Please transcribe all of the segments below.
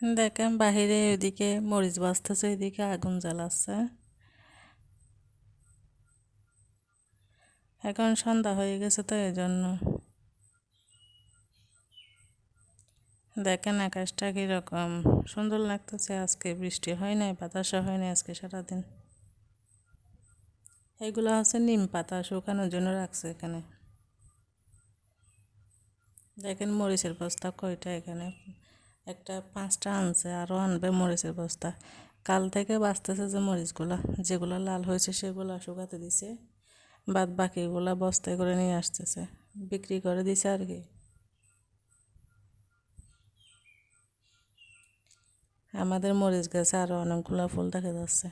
দেখেন বাহিরে ওইদিকে মরিচ বাজতেছে, ওইদিকে আগুন জ্বালাচ্ছে। এখন সন্ধ্যা হয়ে গেছে তো এই জন্য। দেখেন আকাশটা কীরকম সুন্দর লাগতেছে। আজকে বৃষ্টি হয় নাই, বাতাসও হয় নাই আজকে সারাদিন। এগুলো হচ্ছে নিম পাতা, শুকানোর জন্য রাখছে এখানে। দেখেন মরিচের বস্তা কয়টা এখানে, একটা 5টা আনছে, আরও আনবে মরিচের বস্তা। কাল থেকে বাঁচতেছে যে মরিচগুলা, যেগুলো লাল হয়েছে সেগুলো শুকাতে দিছে, বাদ বাকিগুলা বস্তায় করে নিয়ে আসতেছে, বিক্রি করে দিছে আর কি। আমাদের মরিচ গাছে আরও অনেকগুলো ফুল দেখা যাচ্ছে।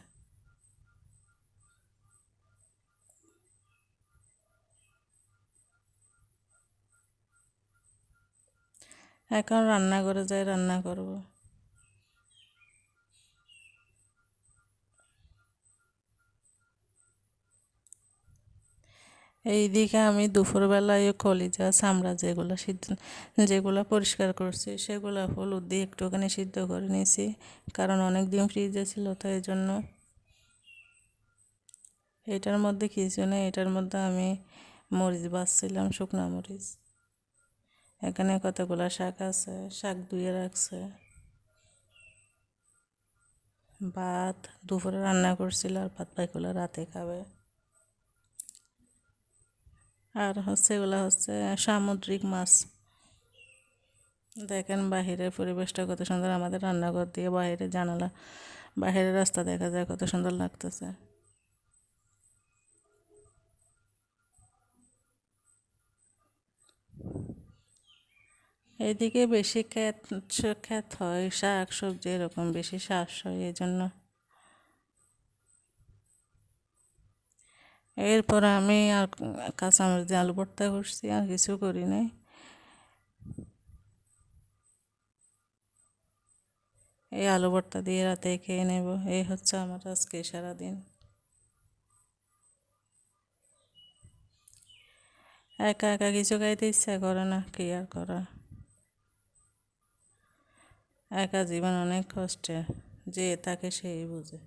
এখন রান্না করে যাই, রান্না করব। এইদিকে আমি দুপুরবেলায় কলিজা চামড়া যেগুলো সিদ্ধ, যেগুলো পরিষ্কার করছি সেগুলো হলুদ দিয়ে একটুখানি সিদ্ধ করে নিয়েছি, কারণ অনেক দিন ফ্রিজে ছিল তো এই জন্য। এটার মধ্যে কিছু নেই, এটার মধ্যে আমি মরিচ বাছছিলাম, শুকনো মরিচ। এখানে কতগুলো শাক আছে, শাক ধুয়ে রাখছে। ভাত দুপুরে রান্না করছিল, আর ভাত পাইগুলো রাতে খাবে। আর হচ্ছে এগুলো হচ্ছে সামুদ্রিক মাছ। দেখেন বাহিরের পরিবেশটা কত সুন্দর, আমাদের রান্নাঘর দিয়ে বাইরে জানালা, বাহিরের রাস্তা দেখা যায়, কত সুন্দর লাগতেছে। এইদিকে বেশি ক্ষেত হয়, শাক সবজি এরকম বেশি চাষ হয় এই জন্য। এরপর আমি আর কাঁচামরিচ দিয়ে আলু ভর্তা করছি, আর কিছু করি নাই। এই আলু ভর্তা দিয়ে রাতে খেয়ে নেব। এই হচ্ছে আমার আজকে সারাদিন। একা একা কিছু খাইতে ইচ্ছা করে না, কি আর করা। একা জীবন অনেক কষ্টের, যে থাকে সেই বুঝে।